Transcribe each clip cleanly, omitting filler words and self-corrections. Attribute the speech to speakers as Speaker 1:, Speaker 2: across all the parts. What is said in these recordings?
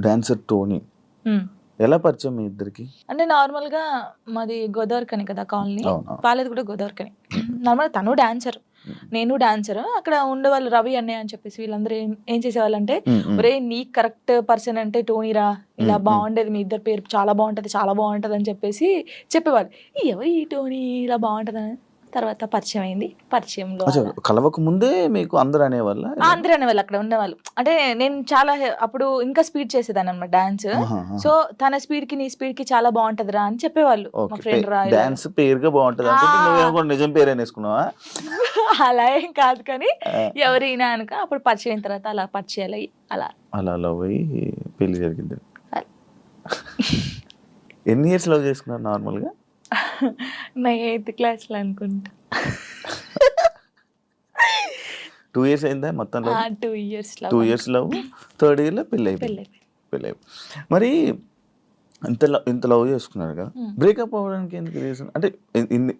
Speaker 1: Dancer Tony ఎలా పరిచయం మీ ఇద్దరికి?
Speaker 2: అంటే నార్మల్గా మాది గోదావరికని కదా కాలనీ,
Speaker 1: అవును.
Speaker 2: పాలేది కూడా గోదావరికని. నార్మల్ తను డాన్సర్, నేను డాన్సర్. అక్కడ ఉండేవాళ్ళు రవి అన్నయ్య అని చెప్పేసి వీళ్ళందరూ ఏం చేసేవాళ్ళంటే, ఒరే నీ కరెక్ట్ పర్సన్ అంటే టోనీరా, ఇలా బాగుండేది మీ ఇద్దరు పేరు చాలా బాగుంటది చాలా బాగుంటది అని చెప్పేసి చెప్పేవాళ్ళు. ఎవరు ఈ టోనీ ఇలా బాగుంటది అని తర్వాత పరిచయం అయింది. పరిచయంలో
Speaker 1: కలవక ముందే మీకు అందరూ అనేవాళ్ళ?
Speaker 2: అందరూ అనేవాళ్ళు అక్కడ ఉండేవాళ్ళు. అంటే నేను చాలా అప్పుడు ఇంకా స్పీడ్ చేసేదాన్ని అనమాట డాన్స్. సో తన స్పీడ్ కి నీ స్పీడ్ కి చాలా బాగుంటదిరా అని చెప్పేవాళ్ళు మా ఫ్రెండ్ రా.
Speaker 1: డాన్స్ పేరుగా బాగుంటది అనుకుంటే నువ్వేమో కూడా నిజం పేరు అనేసుకున్నావా?
Speaker 2: అలా ఏం కాదు కానీ ఎవరైనా అనుక అప్పుడు పరిచయం అయిన తర్వాత అలా పరిచయాలు అయ్యి అలా
Speaker 1: అలా లవ్ అయ్యి పెళ్లి జరిగింది. ఎన్ని ఇయర్స్ లవ్ చేసుకున్నారు నార్మల్గా?
Speaker 2: నా 8th క్లాస్లో అనుకుంటా.
Speaker 1: 2 years అయిందా మొత్తం love?
Speaker 2: 2 years
Speaker 1: 2 years love, 3rd year లో పెళ్ళి అయిపోయింది. మరి ఇంత లవ్ చేసుకున్నారు కదా, బ్రేకప్ అవ్వడానికి ఎందుకు రీజన్? అంటే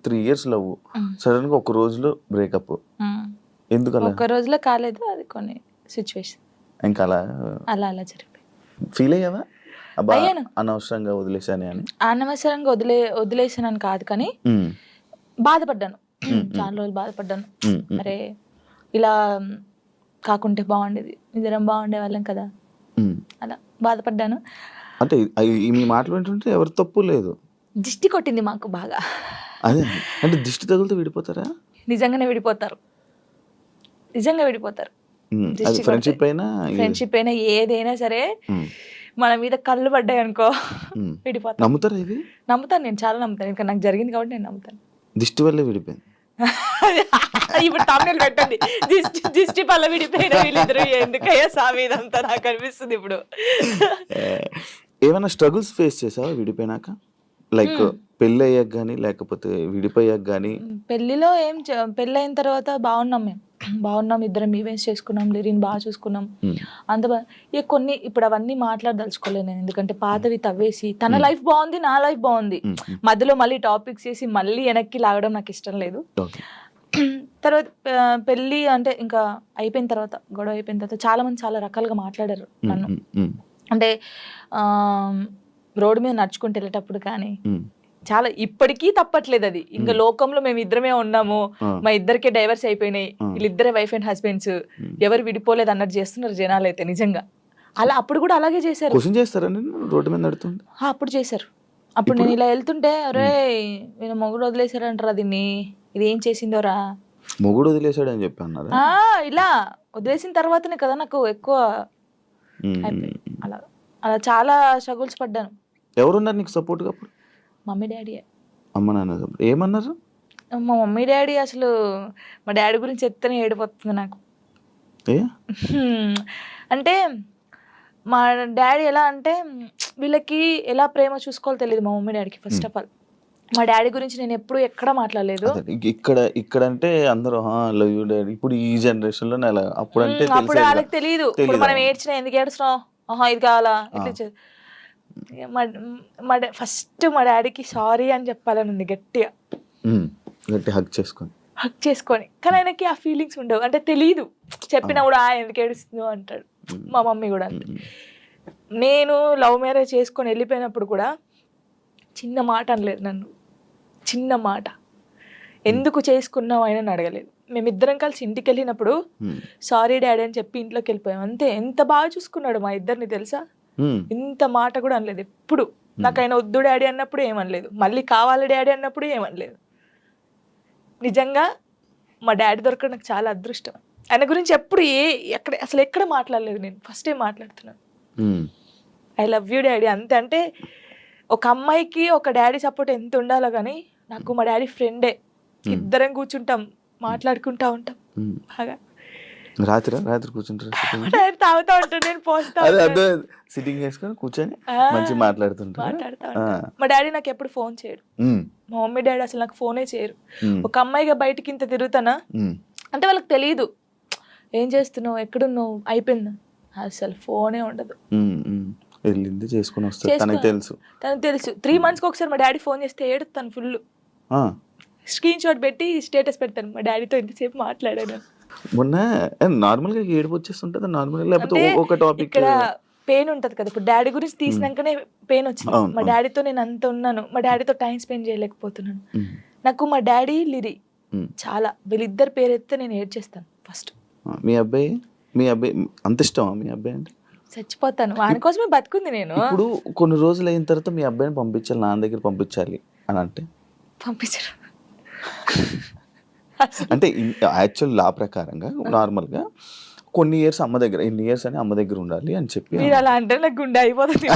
Speaker 1: 3 years లవ్, సడన్ గా ఒక రోజులో బ్రేకప్ ఎందుకు? అలా
Speaker 2: ఒక రోజులో కాలేదు, అది కొన్ని సిచ్యువేషన్
Speaker 1: ఇంకా అలా
Speaker 2: అలా అలా జరిగిపోయింది.
Speaker 1: ఫీల్ అయ్యావా అనవసరంగా వదిలేసాను అని?
Speaker 2: అనవసరంగా వదిలేసానని కాదు కానీ బాధపడ్డాను, చాలా రోజులు బాధపడ్డాను. అరే ఇలా కాకుంటే బాగుండేది, ఇద్దరం బాగుండే వాళ్ళం కదా, అలా బాధపడ్డాను.
Speaker 1: అంటే మీ మాటలు వింటుంటే ఎవరి తప్పు లేదు.
Speaker 2: దిష్టి కొట్టింది మాకు బాగా.
Speaker 1: అదే అంటే దిష్టి తగులుతూ విడిపోతారా?
Speaker 2: నిజంగానే విడిపోతారు, నిజంగా విడిపోతారు.
Speaker 1: ఫ్రెండ్షిప్
Speaker 2: అయినా ఏదైనా సరే మన మీద కళ్ళు పడ్డాయి అనుకో విడిపోతాను.
Speaker 1: నమ్ముతారా ఇది?
Speaker 2: నమ్ముతాను, నేను చాలా నమ్ముతాను. ఇంకా నాకు జరిగింది కాబట్టి నేను నమ్ముతాను.
Speaker 1: దిష్టి వల్లే విడిపోయింది.
Speaker 2: ఇప్పుడు తమిళ పెట్టండి, దిష్టి వల్ల విడిపోయిన వీళ్ళిద్దరు ఎందుకయ్యా సామి ఇదంతా నాకు అనిపిస్తుంది ఇప్పుడు.
Speaker 1: ఏమైనా స్ట్రగుల్స్ ఫేస్ చేసావా విడిపోయినాక? లైక్ పెళ్ళి అయ్యాక కానీ లేకపోతే విడిపోయాక కానీ?
Speaker 2: పెళ్లిలో పెళ్ళి అయిన తర్వాత బాగున్నాం, మేము బాగున్నాం, ఇద్దరం ఈవెంట్స్ చేసుకున్నాం, లిరిన్ బాగా చూసుకున్నాం, అంత ఇక కొన్ని ఇప్పుడు అవన్నీ మాట్లాడదలుచుకోలేదు నేను, ఎందుకంటే పాతవి తవ్వేసి తన లైఫ్ బాగుంది, నా లైఫ్ బాగుంది, మధ్యలో మళ్ళీ టాపిక్స్ చేసి మళ్ళీ వెనక్కి లాగడం నాకు ఇష్టం లేదు. తర్వాత పెళ్ళి అంటే ఇంకా అయిపోయిన తర్వాత, గొడవ అయిపోయిన తర్వాత చాలా మంది చాలా రకాలుగా మాట్లాడారు నన్ను. అంటే రోడ్డు మీద నడుచుకుంటూ వెళ్ళేటప్పుడు కానీ చాలా, ఇప్పటికీ తప్పట్లేదు అది. ఇంకా లోకంలో మేము ఇద్దరమే ఉన్నాము, మా ఇద్దరికే డైవర్స్ అయిపోయినాయి, వీళ్ళిద్దరే వైఫ్ అండ్ హస్బెండ్స్, ఎవరు విడిపోలేదు అన్నట్టు చేస్తున్నారు జనాలు అయితే. నిజంగా అలా అప్పుడు కూడా అలాగే చేశారు.
Speaker 1: రోడ్డు మీద నడుతుంది
Speaker 2: అప్పుడు చేశారు. అప్పుడు నేను ఇలా వెళ్తుంటే, అరే నేను మొగుడు వదిలేశారంటారా దీన్ని, ఇది ఏం చేసిందోరా,
Speaker 1: మొగుడు వదిలేశాడు అని చెప్పి అన్నారు.
Speaker 2: ఇలా వదిలేసిన తర్వాతనే కదా నాకు ఎక్కువ అలా అలా చాలా స్ట్రగుల్స్ పడ్డాను.
Speaker 1: ఎవరున్నారు నీకు సపోర్ట్గా అప్పుడు?
Speaker 2: Mummy daddy.
Speaker 1: అమ్మ నాన్న ఏమన్నారు?
Speaker 2: మా మమ్మీ డాడీ అసలు, మా డాడీ గురించి చెప్తేనే ఏడిపోతుంది నాకు. అంటే మా డాడీ ఎలా అంటే, వీళ్ళకి ఎలా ప్రేమ చూసుకోవాలో తెలియదు మా మమ్మీ డాడీకి. ఫస్ట్ ఆఫ్ ఆల్ మా డాడీ గురించి నేను ఎప్పుడు ఎక్కడ మాట్లాడలేదు.
Speaker 1: ఇక్కడ అంటే అందరూ లవ్ యూ డాడీ, ఇప్పుడు ఈ జనరేషన్ లో అప్పుడు అంటే
Speaker 2: అప్పుడు వాళ్ళకి తెలియదు. ఇప్పుడు మనం ఏడ్చినా ఎందుకు ఏడుస్తున్నావు, ఇది కావాలా, ఇట్లా. ఫస్ట్ మా డాడీకి సారీ అని చెప్పాలని ఉంది గట్టిగా,
Speaker 1: హగ్ చేసుకొని.
Speaker 2: కానీ ఆయనకి ఆ ఫీలింగ్స్ ఉండవు, అంటే తెలియదు. చెప్పినా కూడా ఎందుకు ఏడుస్తుందో అంటాడు. మా మమ్మీ కూడా అంతే. నేను లవ్ మ్యారేజ్ చేసుకొని వెళ్ళిపోయినప్పుడు కూడా చిన్న మాట అనలేదు నన్ను, చిన్న మాట. ఎందుకు చేసుకున్నావు ఆయన అడగలేదు. మేమిద్దరం కలిసి ఇంటికి వెళ్ళినప్పుడు సారీ డాడీ అని చెప్పి ఇంట్లోకి వెళ్ళిపోయాం అంతే. ఎంత బాగా చూసుకున్నాడు మా ఇద్దరిని తెలుసా, ఇంత మాట కూడా అనలేదు ఎప్పుడు. నాకు ఆయన వద్దు డాడీ అన్నప్పుడు ఏమనలేదు, మళ్ళీ కావాలి డాడీ అన్నప్పుడు ఏమనలేదు. నిజంగా మా డాడీ దొరకడం నాకు చాలా అదృష్టం. ఆయన గురించి ఎప్పుడు అసలు ఎక్కడ మాట్లాడలేదు నేను, ఫస్ట్ టైం మాట్లాడుతున్నాను. ఐ లవ్ యూ డాడీ అంతే. అంటే ఒక అమ్మాయికి ఒక డాడీ సపోర్ట్ ఎంత ఉండాలో కానీ నాకు మా డాడీ ఫ్రెండే. ఇద్దరం కూర్చుంటాం, మాట్లాడుకుంటా ఉంటాం బాగా.
Speaker 1: రాత్రి కూర్చుంటారు,
Speaker 2: తాగుతా ఉంటాను, నేను పోస్తా
Speaker 1: సిట్టింగ్ చేసుకొని కూర్చొని మంచి మాట్లాడుతా.
Speaker 2: మా డాడీ నాకు ఎప్పుడు ఫోన్ చేయడు, మా మమ్మీ డాడీ అసలు నాకు ఫోనే చేయరు. ఒక అమ్మాయిగా బయటకి ఇంత తిరుగుతానా అంటే వాళ్ళకి తెలియదు, ఏం చేస్తున్నావు, ఎక్కడున్నావు, అయిపోయిందా, అసలు ఫోనే ఉండదు.
Speaker 1: వెళ్ళింది చేసుకుని వస్తాను, తనకు
Speaker 2: తెలుసు. 3 months ఒకసారి మా డాడీ ఫోన్ చేస్తే ఏడుతాను ఫుల్, స్క్రీన్ షాట్ పెట్టి స్టేటస్ పెడతాను, మా డాడీతో ఇంతసేపు మాట్లాడాను.
Speaker 1: మొన్న నార్మల్ గా ఏడుపు వచ్చేస్తుంటది నార్మల్, లేకపోతే ఒక టాపిక్
Speaker 2: ఇక్కడ పెయిన్ ఉంటది కదా, ఇప్పుడు డాడీ గురించి తీసినాకనే పెయిన్ వచ్చింది.
Speaker 1: అవును,
Speaker 2: మా
Speaker 1: అవును.
Speaker 2: డాడీతో నేను అంత ఉన్నాను, మా డాడీతో టైం స్పెండ్ చేయలేకపోతున్నాను. నాకు మా డాడీ లిరి చాలా, వీళ్ళిద్దరు పేరు ఎత్తే నేను ఏడ్చేస్తాను ఫస్ట్.
Speaker 1: మీ అబ్బాయి అంత ఇష్టమా మీ అబ్బాయి అంటే?
Speaker 2: చచ్చిపోతాను, వాని కోసమే బతుకుంది నేను.
Speaker 1: ఇప్పుడు కొన్ని రోజులు అయిన తర్వాత మీ అబ్బాయిని పంపించాలి, నాన్న దగ్గర పంపించాలి అని అంటే
Speaker 2: పంపించరు.
Speaker 1: అంటే యాక్చువల్ లా ప్రకారంగా నార్మల్గా కొన్ని ఇయర్స్ అమ్మ దగ్గర, ఎన్ని ఇయర్స్ అని అమ్మ దగ్గర ఉండాలి అని చెప్పి.
Speaker 2: మీరు అలా అంటే నాకు గుండె అయిపోతుంది.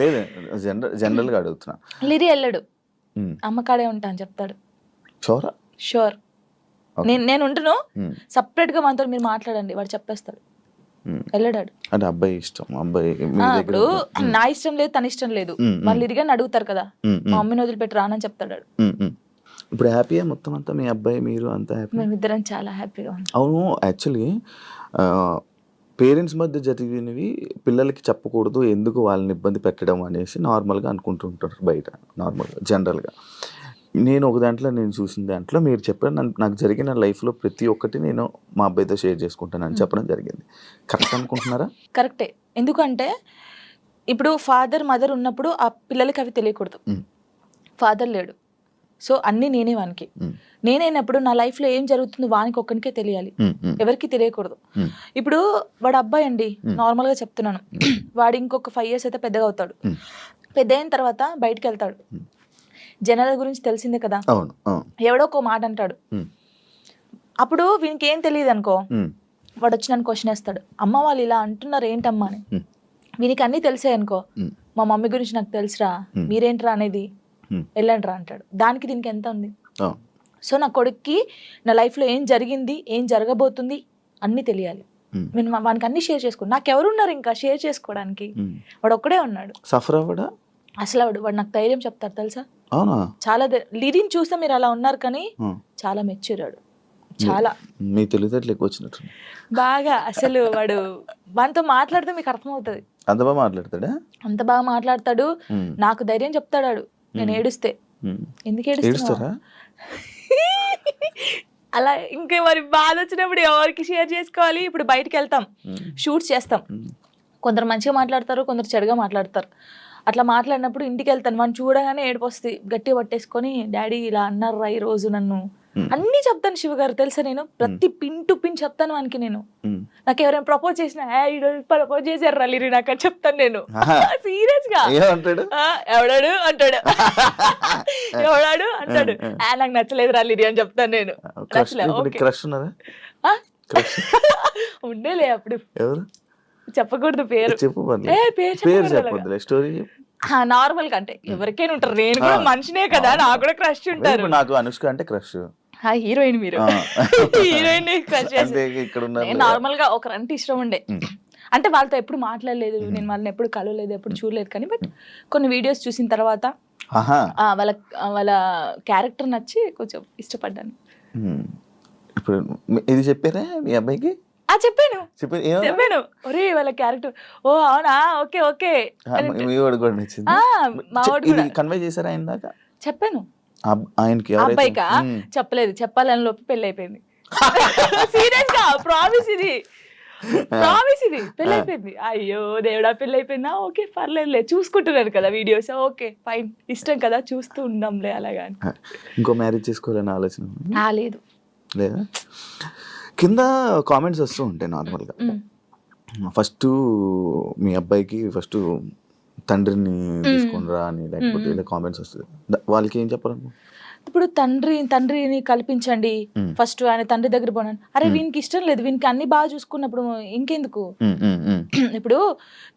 Speaker 1: లేదు, జనరల్గా అడుగుతున్నా.
Speaker 2: లిరి వెళ్ళడు, అమ్మ కాడే ఉంటా అని చెప్తాడు.
Speaker 1: షోరా?
Speaker 2: షూర్. నేను ఉంటును, సపరేట్ గా మనతో మీరు మాట్లాడండి, వాడు చెప్పేస్తాడు. వెళ్ళడాడు.
Speaker 1: అంటే అబ్బాయి ఇష్టం, అబ్బాయి
Speaker 2: ఇప్పుడు నా ఇష్టం లేదు, తన ఇష్టం లేదు, వాళ్ళు ఇరిగాని అడుగుతారు కదా, మా మమ్మీని వదిలిపెట్టి రానని చెప్తాడు.
Speaker 1: ఇప్పుడు హ్యాపీయా మొత్తం అంతా, మీ అబ్బాయి మీరు అంతా హ్యాపీ?
Speaker 2: మేమిద్దరం చాలా హ్యాపీగా ఉన్నాం.
Speaker 1: అవును, యాక్చువల్లీ పేరెంట్స్ మధ్య జరిగినవి పిల్లలకి చెప్పకూడదు, ఎందుకు వాళ్ళని ఇబ్బంది పెట్టడం అనేసి నార్మల్గా అనుకుంటుంటారు బయట, నార్మల్గా జనరల్గా. నేను ఒక దాంట్లో నేను చూసిన దాంట్లో మీరు చెప్పారు, నాకు జరిగిన లైఫ్లో ప్రతి ఒక్కటి నేను మా అబ్బాయితో షేర్ చేసుకుంటానని చెప్పడం జరిగింది. కరెక్ట్ అనుకుంటున్నారా?
Speaker 2: కరెక్టే. ఎందుకంటే ఇప్పుడు ఫాదర్ మదర్ ఉన్నప్పుడు ఆ పిల్లలకి అవి తెలియకూడదు. ఫాదర్ లేడు, సో అన్నీ నేనే వానికి. నేనైనప్పుడు నా లైఫ్లో ఏం జరుగుతుందో వానికి ఒక్కనికే తెలియాలి, ఎవరికి తెలియకూడదు. ఇప్పుడు వాడు అబ్బాయి అండి, నార్మల్గా చెప్తున్నాను, వాడు ఇంకొక 5 years అయితే పెద్దగా అవుతాడు. పెద్ద అయిన తర్వాత బయటకు వెళ్తాడు, జనాల గురించి తెలిసిందే కదా, ఎవడో ఒక మాట అంటాడు. అప్పుడు వీనికి ఏం తెలియదు అనుకో, వాడు వచ్చి నన్ను క్వశ్చన్ వేస్తాడు, అమ్మ వాళ్ళు ఇలా అంటున్నారు ఏంటమ్మా అని. వీనికి అన్నీ తెలిసాయి అనుకో, మా మమ్మీ గురించి నాకు తెలుసురా, మీరేంట్రా అనేది, వెళ్ళండిరా అంటాడు. దానికి దీనికి ఎంత ఉంది? సో నా కొడుక్కి నా లైఫ్లో ఏం జరిగింది, ఏం జరగబోతుంది అన్నీ తెలియాలి. నేను వానికి అన్ని షేర్ చేసుకోండి, నాకెవరున్నారు ఇంకా షేర్ చేసుకోవడానికి, వాడు ఒక్కడే ఉన్నాడు.
Speaker 1: సఫర్ అవ్వడా
Speaker 2: అసలు వాడు నాకు ధైర్యం చెప్తాడు తెలుసా.
Speaker 1: అవునా?
Speaker 2: చాలా లిరిని చూస్తే మీరు అలా ఉన్నారు కానీ చాలా మెచ్యూరాడు, చాలా.
Speaker 1: మీ తెలివితేటలు ఎక్కువ వచ్చినట్టు
Speaker 2: బాగా. అసలు వాడు వానితో మాట్లాడితే మీకు అర్థమవుతుంది,
Speaker 1: అంత బాగా మాట్లాడతాడా?
Speaker 2: అంత బాగా మాట్లాడతాడు. నాకు ధైర్యం చెప్తాడు నేను ఏడుస్తే. ఎందుకు ఏడుస్తారా అలా? ఇంకా మరి బాధ వచ్చినప్పుడు ఎవరికి షేర్ చేసుకోవాలి? ఇప్పుడు బయటికి వెళ్తాం, షూట్స్ చేస్తాం, కొందరు మంచిగా మాట్లాడతారు, కొందరు చెడుగా మాట్లాడతారు. అట్లా మాట్లాడినప్పుడు ఇంటికి వెళ్తాను, మనం చూడగానే ఏడుపు వస్తుంది, గట్టిగా పట్టేసుకొని డాడీ ఇలా అన్నారా ఈ రోజు నన్ను, అన్నీ చెప్తాను శివ గారు తెలుసా. నేను ప్రతి పిన్ టు పిన్ చెప్తాను వానికి. నేను నాకు ఎవరైనా ప్రపోజ్ చేసినా, ప్రపోజ్ చేశారు లిరి నాకు అని చెప్తాను నేను, సీరియస్ గా. ఎవడాడు అంటాడు, ఎవడాడు అంటాడు, నాకు నచ్చలేదు లిరి అని చెప్తాను నేను. ఉండేలే అప్పుడు, చెప్పకూడదు పేరు, నార్మల్ గా అంటే ఎవరికైనా ఉంటారు, నేను కూడా మనిషినే కదా, నాకు కూడా క్రష్ ఉంటారు.
Speaker 1: నాకు అనుష్క అంటే క్రష్,
Speaker 2: హీరోయిన్ మీరు హీరోయిన్ క్రష్ చేసి. నార్మల్ గా ఒకరంటే ఇష్టం ఉండే, అంటే వాళ్ళతో ఎప్పుడు మాట్లాడలేదు, నేను వాళ్ళని ఎప్పుడు కలవలేదు, ఎప్పుడు చూడలేదు, కానీ బట్ కొన్ని వీడియోస్ చూసిన తర్వాత వాళ్ళ క్యారెక్టర్ నచ్చి కొంచెం ఇష్టపడ్డాను.
Speaker 1: ఇప్పుడు ఇది చెప్పారా మీ అబ్బాయికి?
Speaker 2: చెప్పాను, ఒరే వాళ్ళ క్యారెక్టర్, ఓ అవునా, ఓకే ఓకే.
Speaker 1: కన్వే చేశారా ఆయన దాకా?
Speaker 2: చెప్పాను
Speaker 1: ఆయనకి.
Speaker 2: అబ్బాయికా చెప్పలేదు, చెప్పాలని లోపు పెళ్లి అయిపోయింది. సీరియస్ గా ప్రామిస్, ఇది పెళ్లి అయిపోయింది. అయ్యో దేవుడా, పెళ్లి అయిపోయిందా, ఓకే పర్లేదులే, చూసుకుంటున్నారు కదా వీడియోస్, ఓకే ఫైన్, ఇష్టం కదా చూస్తూ ఉందాంలే అలాగా.
Speaker 1: ఇంకో మ్యారేజ్ చేసుకోవాలని ఆలోచన
Speaker 2: లేదు
Speaker 1: లేదా? కింద కామెంట్స్ వస్తూ ఉంటాయి నార్మల్గా, ఫస్ట్ మీ అబ్బాయికి ఫస్ట్ తండ్రిని తీసుకునిరా అని, లేకపోతే ఇలా కామెంట్స్ వస్తుంది, వాళ్ళకి ఏం చెప్పాలను?
Speaker 2: ఇప్పుడు తండ్రిని కల్పించండి, ఫస్ట్ ఆయన తండ్రి దగ్గర పోనండి. అరే వీనికి ఇష్టం లేదు, వీనికి అన్ని బాగా చూసుకున్నప్పుడు ఇంకెందుకు? ఇప్పుడు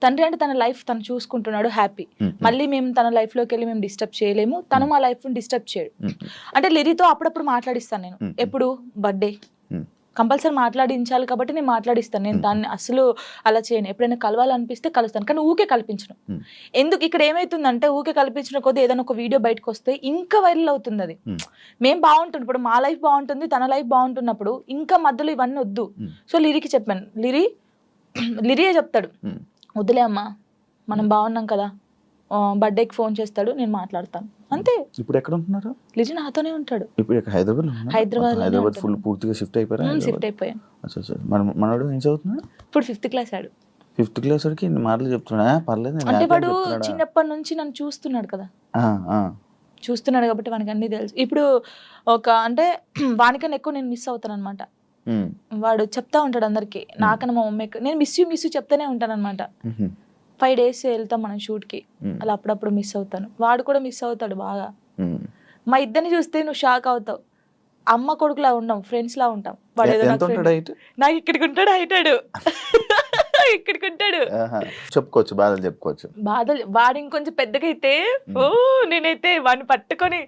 Speaker 2: తండ్రి అంటే తన లైఫ్ తను చూసుకుంటున్నాడు, హ్యాపీ. మళ్ళీ మేము తన లైఫ్ లోకి వెళ్ళి మేము డిస్టర్బ్ చేయలేము, తను మా లైఫ్ డిస్టర్బ్ చేయడు. అంటే లిరితో అప్పుడప్పుడు మాట్లాడిస్తాను నేను, ఎప్పుడు బర్త్డే కంపల్సరీ మాట్లాడించాలి కాబట్టి నేను మాట్లాడిస్తాను. నేను దాన్ని అసలు అలా చేయను, ఎప్పుడైనా కలవాలనిపిస్తే కలుస్తాను, కానీ ఊకే కల్పించను. ఎందుకు ఇక్కడ ఏమైతుందంటే, ఊకే కల్పించిన కొద్దీ ఏదైనా ఒక వీడియో బయటకు వస్తే ఇంకా వైరల్ అవుతుంది. అది మేము బాగుంటుంది, ఇప్పుడు మా లైఫ్ బాగుంటుంది, తన లైఫ్ బాగుంటున్నప్పుడు ఇంకా మధ్యలో ఇవన్నీ వద్దు. సో లిరికి చెప్పాను, లిరియే చెప్తాడు, వద్దులే అమ్మా మనం బాగున్నాం కదా, బర్త్డేకి ఫోన్ చేస్తాడు, నేను మాట్లాడతాను అంతే.
Speaker 1: ఇప్పుడు ఎక్కడ ఉంటున్నారు?
Speaker 2: లిజి నాతోనే ఉంటాడు.
Speaker 1: ఇప్పుడు హైదరాబాద్ ఫుల్ పూర్తిగా షిఫ్ట్ అయిపోయాను.
Speaker 2: షిఫ్ట్ అయిపోయాను.
Speaker 1: మనోడు ఏం చదువుతున్నాడు?
Speaker 2: ఇప్పుడు 5th క్లాస్ ఆడు.
Speaker 1: 5th క్లాస్ వాడికి ఇన్ని మాటలు చెప్తున్నా పర్లేదు నేను
Speaker 2: అంటే
Speaker 1: happy
Speaker 2: వాడు
Speaker 1: అని చెప్తున్నాడా?
Speaker 2: చిన్నప్పటి నుంచి నన్ను చూస్తున్నాడు కదా,
Speaker 1: ఆ, ఆ.
Speaker 2: చూస్తున్నాడు కాబట్టి వానికి అన్ని తెలుసు. ఇప్పుడు ఒక అంటే వానికన్నా ఎక్కువ నేను మిస్ అవుతాను అనమాట.
Speaker 1: ఉమ్,
Speaker 2: వాడు చెప్తా ఉంటాడు అందరికి, నాకన్నా మా మమ్మీ నేను మిస్ యూ చెప్తానే ఉంటాను అనమాట.
Speaker 1: ఉహు,
Speaker 2: 5 days వెళ్తాం మనం షూట్కి,
Speaker 1: ఉమ్,
Speaker 2: అలా అప్పుడప్పుడు మిస్ అవుతాను. వాడు కూడా మిస్ అవుతాడు బాగా.
Speaker 1: ఉమ్.
Speaker 2: మా ఇద్దరిని చూస్తే నువ్వు షాక్ అవుతావు. అమ్మ కొడుకులా ఉండం, ఫ్రెండ్స్ లా ఉంటాం. వాడు ఏదో
Speaker 1: ఎంత
Speaker 2: నాకు
Speaker 1: ఉంటాడు
Speaker 2: friend.
Speaker 1: హైట్?
Speaker 2: నాకు ఇక్కడికి ఉంటాడు హైటాడు ఇక్కడికి ఉంటాడు.
Speaker 1: చెప్పుకోవచ్చు, బాధలు చెప్పుకోవచ్చు.
Speaker 2: బాధలు. వాడు ఇంకొంచెం పెద్దగా అయితే ఓ నేనైతే వాడిని పట్టుకొని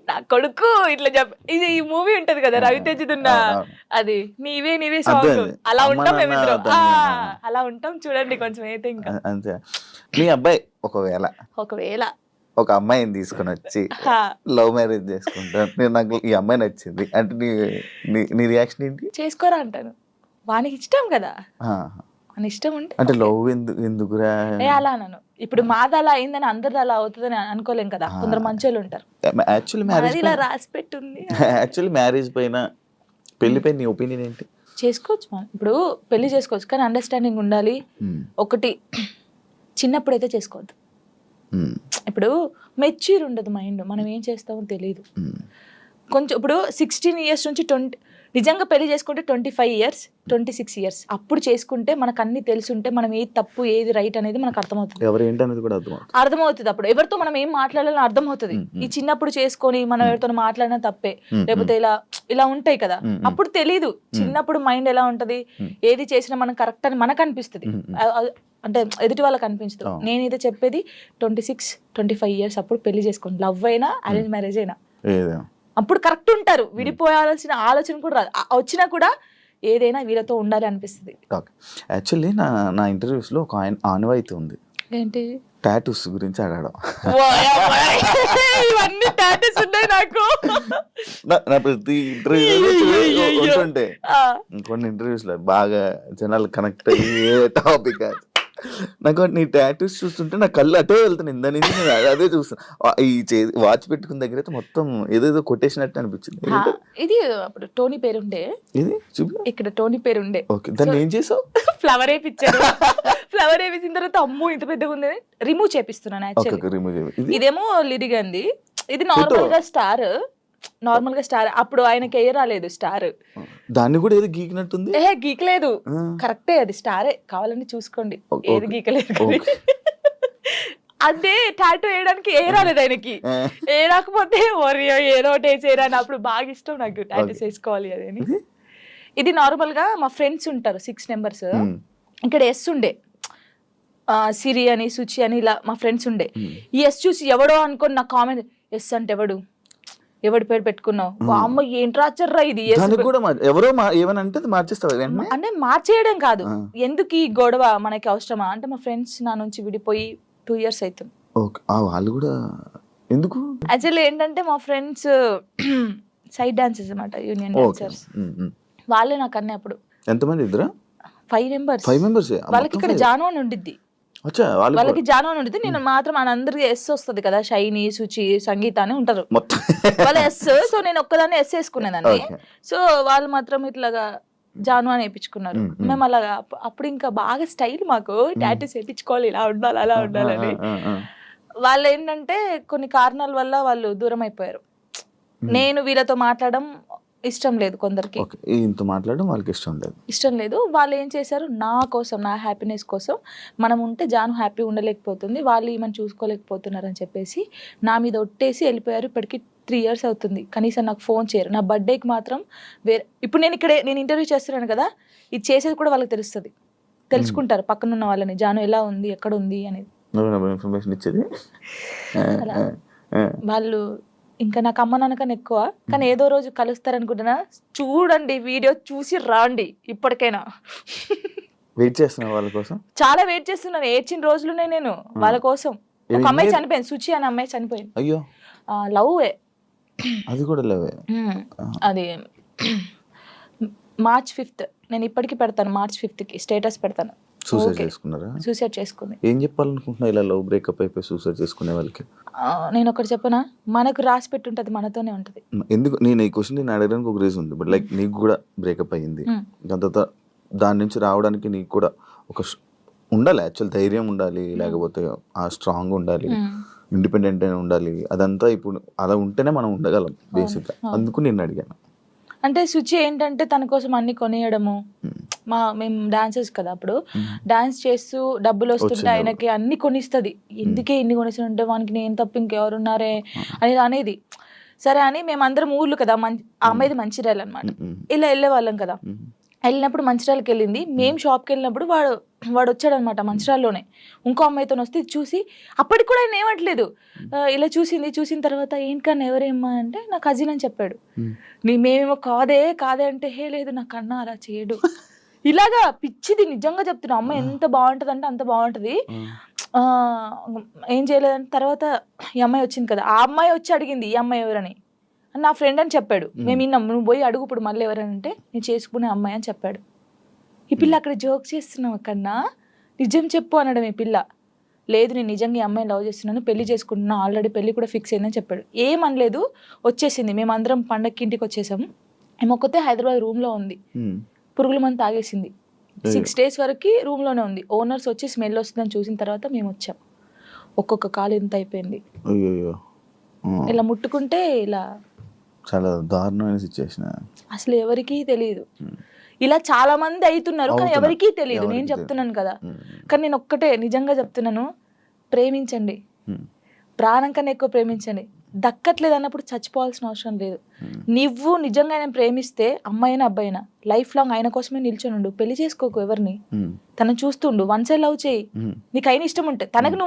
Speaker 2: నా కొడుకు ఇట్లా ఇది ఈ మూవీ ఉంటది కదా రవితేజదున్న,
Speaker 1: అవునవును.
Speaker 2: అది నీవే సాంగ్,
Speaker 1: అర్థమైంది.
Speaker 2: అలా
Speaker 1: అమ్మ
Speaker 2: ఉంటాం
Speaker 1: నాన్న
Speaker 2: మేమిద్దరం.
Speaker 1: దాన్ని,
Speaker 2: అలా ఉంటాం చూడండి కొంచెం అయితే. ఇంకా
Speaker 1: అంతే. మీ అబ్బాయి ఒకవేళ
Speaker 2: ఒకవేళ
Speaker 1: ఒక అమ్మాయిని తీసుకొని వచ్చి
Speaker 2: హా,
Speaker 1: లవ్ మ్యారేజ్ చేసుకుంటాను, నేను నాకు ఈ అమ్మాయి నచ్చింది అంటే నీ రియాక్షన్ ఏంటి?
Speaker 2: చేసుకోరా అంటాను. వానికి ఇష్టం కదా,
Speaker 1: ఆ,
Speaker 2: వాని ఇష్టం ఉంటే
Speaker 1: అంటే లవ్ ఎందుకురా?
Speaker 2: అలా అన్నాను. ఇప్పుడు మాది అలా అయిందని అందరిది అలా అవుతుందని అనుకోలేం కదా, కొందరు మంచోళ్ళు ఉంటారు.
Speaker 1: యాక్చువల్లీ మ్యారేజ్
Speaker 2: ఇలా రాసి పెట్టుంది.
Speaker 1: యాక్చువల్లీ మ్యారేజ్ పైన పెళ్లి పైన నీ ఒపీనియన్ ఏంటి?
Speaker 2: చేసుకోవచ్చు మనం, ఇప్పుడు పెళ్లి చేసుకోవచ్చు, కానీ అండర్స్టాండింగ్ ఉండాలి. ఒకటి, చిన్నప్పుడైతే చేసుకోవద్దు. ఇప్పుడు మెచ్యూర్ ఉండదు మైండ్, మనం ఏం చేస్తామో తెలియదు. కొంచెం ఇప్పుడు 16 years నుంచి 20, నిజంగా పెళ్లి చేసుకుంటే 25 years 26 years అప్పుడు చేసుకుంటే మనకు అన్ని తెలుసుంటే మనం ఏది తప్పు ఏది రైట్ అనేది మనకు అర్థమవుతుంది.
Speaker 1: ఎవరు ఏంటనేది కూడా
Speaker 2: అర్థమవుతుంది. అప్పుడు ఎవరితో మనం ఏం మాట్లాడాలని అర్థమవుతుంది. ఈ చిన్నప్పుడు చేసుకొని మనం ఎవరితో మాట్లాడినా తప్పే, లేకపోతే ఇలా ఉంటాయి కదా, అప్పుడు తెలీదు. చిన్నప్పుడు మైండ్ ఎలా ఉంటది, ఏది చేసినా మనం కరెక్ట్ అని మనకు అనిపిస్తుంది, అంటే ఎదుటి వాళ్ళకి అనిపించదు. నేనైతే చెప్పేది 26-25 years అప్పుడు పెళ్లి చేసుకోండి. లవ్ అయినా అరేంజ్ మ్యారేజ్ అయినా అప్పుడు కరెక్ట్ ఉంటారు. విడిపోయాల్సిన ఆలోచన కూడా రాదు. వచ్చినా కూడా ఏదైనా వీళ్ళతో ఉండాలి అనిపిస్తుంది.
Speaker 1: యాక్చువల్లీ నా ఇంటర్వ్యూస్ లో ఒక ఆనవాయితీ ఉంది.
Speaker 2: ఏంటి?
Speaker 1: టాటూస్ గురించి అడగడం.
Speaker 2: ఇవన్నీ టాటూస్ ఉన్నాయి నాకు.
Speaker 1: నా ప్రతి ఇంటర్వ్యూ ఉంటుంటే కొన్ని ఇంటర్వ్యూస్ లో బాగా జనాలు కనెక్ట్ అయ్యే టాపిక్ నాకు నీ టాటూస్ చూస్తుంటే నా కళ్ళు అటే వెళ్తాను. ఇందా నుంచి నేను అదే చూస్తాను. ఈ వాచ్ పెట్టుకున్న దగ్గర అయితే మొత్తం ఏదేదో కొట్టేసినట్టు అనిపించింది.
Speaker 2: ఇది అప్పుడు టోనీ పేరుండే, ఇది ఇక్కడ టోనీ పేరుండే.
Speaker 1: ఓకే, దాన్ని ఏం చేసావు?
Speaker 2: ఫ్లవర్ వేయించారు. ఫ్లవర్ వేయించిన తర్వాత అమ్మో ఇంత పెద్దగా ఉంది, రిమూవ్ చేపిస్తున్నాను. ఇదేమో లిరిగంది, ఇది నార్మల్ గా స్టార్. అప్పుడు ఆయనకి ఎయ్య రాలేదు స్టార్,
Speaker 1: దాన్ని కూడా ఏది గీకినట్టుంది.
Speaker 2: గీకలేదు, కరెక్టే, అది స్టారే, కావాలని చూసుకోండి, ఏది గీకలేదు. అదే టాటూ వేయడానికి ఏ రాలేదు ఆయనకి. ఏ రాకపోతే ఏదో ఒకటి వేసేరా అని. అప్పుడు బాగా ఇష్టం నాకు టాటూస్ వేసుకోవాలి అదని. ఇది నార్మల్ గా మా ఫ్రెండ్స్ ఉంటారు 6 members, ఇక్కడ ఎస్ ఉండే, సిరి అని సుచి అని ఇలా మా ఫ్రెండ్స్ ఉండే. ఈ ఎస్ చూసి ఎవడో అనుకోని నా కామెంట్, ఎస్ అంటే ఎవడి పేరు పెట్టుకున్నావు, అమ్మ ఏంటి రాచర్రా ఇది,
Speaker 1: ఎవరో ఏమనంటే మార్చేస్తావు
Speaker 2: అంటే మార్చేయడం కాదు, ఎందుకు ఈ గొడవ మనకి అవసరమా అంటే, మా ఫ్రెండ్స్ నా నుంచి విడిపోయి 2 years అవుతుంది.
Speaker 1: వాళ్ళు కూడా ఎందుకు?
Speaker 2: యాక్చువల్లీ ఏంటంటే మా ఫ్రెండ్స్ సైడ్ డాన్సర్స్ అన్నమాట, యూనియన్ డాన్సర్స్. వాళ్ళే నాకు అన్నీ. అప్పుడు
Speaker 1: ఎంతమంది? 5 members.
Speaker 2: వాళ్ళకి ఇక్కడ జాను అని ఉండిద్ది, వాళ్ళకి జాను అని ఉండిద్ది. నేను మాత్రం అందరికి ఎస్ వస్తుంది కదా, షైని, సుచి, సంగీత అని ఉంటారు వాళ్ళ ఎస్. సో నేను ఒక్కదాన్ని ఎస్ వేసుకునేదాన్ని. సో వాళ్ళు మాత్రం ఇట్లాగా జాను అని వేయించుకున్నారు. మేము అలాగా అప్పుడు ఇంకా బాగా స్టైల్, మాకు టాటూస్ వేయించుకోవాలి, ఇలా ఉండాలి అలా ఉండాలని. వాళ్ళు ఏంటంటే కొన్ని కారణాల వల్ల వాళ్ళు దూరం అయిపోయారు. నేను వీళ్ళతో మాట్లాడడం ఇష్టం లేదు కొందరికి,
Speaker 1: మాట్లాడడం వాళ్ళకి ఇష్టం లేదు.
Speaker 2: వాళ్ళు ఏం చేశారు, నా కోసం, నా హ్యాపీనెస్ కోసం, మనం ఉంటే జాను హ్యాపీ ఉండలేకపోతుంది, వాళ్ళు ఈమెను చూసుకోలేకపోతున్నారు అని చెప్పేసి నా మీద ఒట్టేసి వెళ్ళిపోయారు. ఇప్పటికి 3 years అవుతుంది, కనీసం నాకు ఫోన్ చేయరు. నా బర్త్డేకి మాత్రం ఇప్పుడు నేను ఇంటర్వ్యూ చేస్తున్నాను కదా, ఇది చేసేది కూడా వాళ్ళకి తెలుసుకుంటారు పక్కన ఉన్న వాళ్ళని, జాను ఎలా ఉంది, ఎక్కడ ఉంది అనేది వాళ్ళు. ఇంకా నాకు అమ్మ నాన్నకన్నా ఎక్కువ, కానీ ఏదో రోజు కలుస్తారనుకుంటున్నా. చూడండి, వీడియో చూసి రాండి. ఇప్పటికైనా
Speaker 1: వెయిట్ చేస్తున్నా వాళ్ళ కోసం,
Speaker 2: చాలా వెయిట్ చేస్తున్నాను. ఏడ్చిన రోజులునే నేను వాళ్ళ కోసం. ఒక అమ్మాయి చనిపోయింది, సుచి అనే అమ్మాయి చనిపోయింది.
Speaker 1: అయ్యో,
Speaker 2: లవ్.
Speaker 1: అది కూడా లవ్.
Speaker 2: అది March 5th. నేను ఇప్పటికీ పెడతాను, March 5th స్టేటస్ పెడతాను. సూసైడ్ చేసుకుంది.
Speaker 1: ఏం చెప్పాలనుకుంటున్నా ఇలా లవ్ బ్రేకప్ అయిపోయి సూసైడ్ చేసుకునే వాళ్ళకి?
Speaker 2: నేను ఒకటి చెప్పనా, మనకు రాసి పెట్టుంటది, మనతోనే ఉంటది.
Speaker 1: ఎందుకు నేను ఈ క్వశ్చన్ నేను అడగడానికి ఒక రీజన్ ఉంది. బట్ లైక్ నీకు కూడా బ్రేకప్ అయ్యింది, దాని నుంచి రావడానికి నీకు కూడా ఒక ఉండాలి యాక్చువల్ ధైర్యం ఉండాలి, లేకపోతే ఆ స్ట్రాంగ్ ఉండాలి, ఇండిపెండెంట్ అయినా ఉండాలి. అదంతా ఇప్పుడు అలా ఉంటేనే మనం ఉండగలం బేసిక్గా. అందుకు నేను అడిగాను.
Speaker 2: అంటే శుచి ఏంటంటే తన కోసం అన్ని కొనియడము. మేము డాన్సర్స్ కదా, అప్పుడు డాన్స్ చేస్తూ డబ్బులు వస్తుంటే ఆయనకి అన్ని కొనిస్తుంది. ఎందుకే ఇన్ని కొనిస్తుంటే వానికి నేను తప్ప ఇంకెవరున్నారే అనేది. సరే అని మేమందరం ఊర్లు కదా, ఆ అమ్మాయిది మంచిర్యాల అనమాట. ఇలా వెళ్ళేవాళ్ళం కదా. వెళ్ళినప్పుడు మంచిర్యాలకి వెళ్ళింది. మేము షాప్కి వెళ్ళినప్పుడు వాడు వచ్చాడనమాట మంచిర్యాలలోనే. ఇంకో అమ్మాయితో వస్తే చూసి అప్పటికి కూడా ఆయన ఏమట్లేదు. ఇలా చూసిన తర్వాత ఏంటికన్నా ఎవరేమ్మా అంటే నా కజిన్ అని చెప్పాడు. మేమేమో కాదే అంటే హే లేదు నా కన్నా అలా చేయడు. ఇలాగా పిచ్చిది నిజంగా చెప్తున్నా. అమ్మాయి ఎంత బాగుంటుంది అంటే అంత బాగుంటుంది. ఏం చేయలేదని తర్వాత ఈ అమ్మాయి వచ్చింది కదా, ఆ అమ్మాయి వచ్చి అడిగింది ఈ అమ్మాయి ఎవరని. నా ఫ్రెండ్ అని చెప్పాడు. మేము విన్నాం. నువ్వు పోయి అడుగు ఇప్పుడు మళ్ళీ ఎవరంటే నేను చేసుకునే అమ్మాయి అని చెప్పాడు. ఈ పిల్ల అక్కడ జోక్ చేస్తున్నావు కన్నా నిజం చెప్పు అనడం. ఈ పిల్ల లేదు నేను నిజంగా ఈ అమ్మాయిని లవ్ చేస్తున్నాను, పెళ్లి చేసుకుంటున్నా, ఆల్రెడీ పెళ్లి కూడా ఫిక్స్ అయిందని చెప్పాడు. ఏమనలేదు, వచ్చేసింది. మేమందరం పండగకి ఇంటికి వచ్చేసాము. ఏమొక్కతే హైదరాబాద్ రూమ్లో ఉంది. పురుగుల మందు తాగేసింది. 6 days వరకు రూమ్లోనే ఉంది. ఓనర్స్ వచ్చి స్మెల్ వస్తుందని చూసిన తర్వాత మేము వచ్చాం. ఒక్కొక్క కాలు ఇంత అయిపోయింది. ఇలా ముట్టుకుంటే ఇలా
Speaker 1: చాలా దారుణమైన సిచ్యువేషన్.
Speaker 2: అసలు ఎవరికీ తెలియదు. ఇలా చాలా మంది అవుతున్నారు కానీ ఎవరికీ తెలియదు. నేను చెప్తున్నాను కదా. కానీ నేను ఒక్కటే నిజంగా చెప్తున్నాను, ప్రేమించండి, ప్రాణం కన్నా ఎక్కువ ప్రేమించండి. దక్కట్లేదు అన్నప్పుడు చచ్చిపోవాల్సిన అవసరం లేదు. నువ్వు నిజంగా ఆయన ప్రేమిస్తే అమ్మాయినా అబ్బాయినా లైఫ్ లాంగ్ ఆయన కోసమే నిల్చొని ఉండు. పెళ్లి చేసుకోకు ఎవరిని. తనను చూస్తుండు, వన్ సైడ్ లవ్ చేయి. నీకు అయిన ఇష్టం ఉంటే తనకు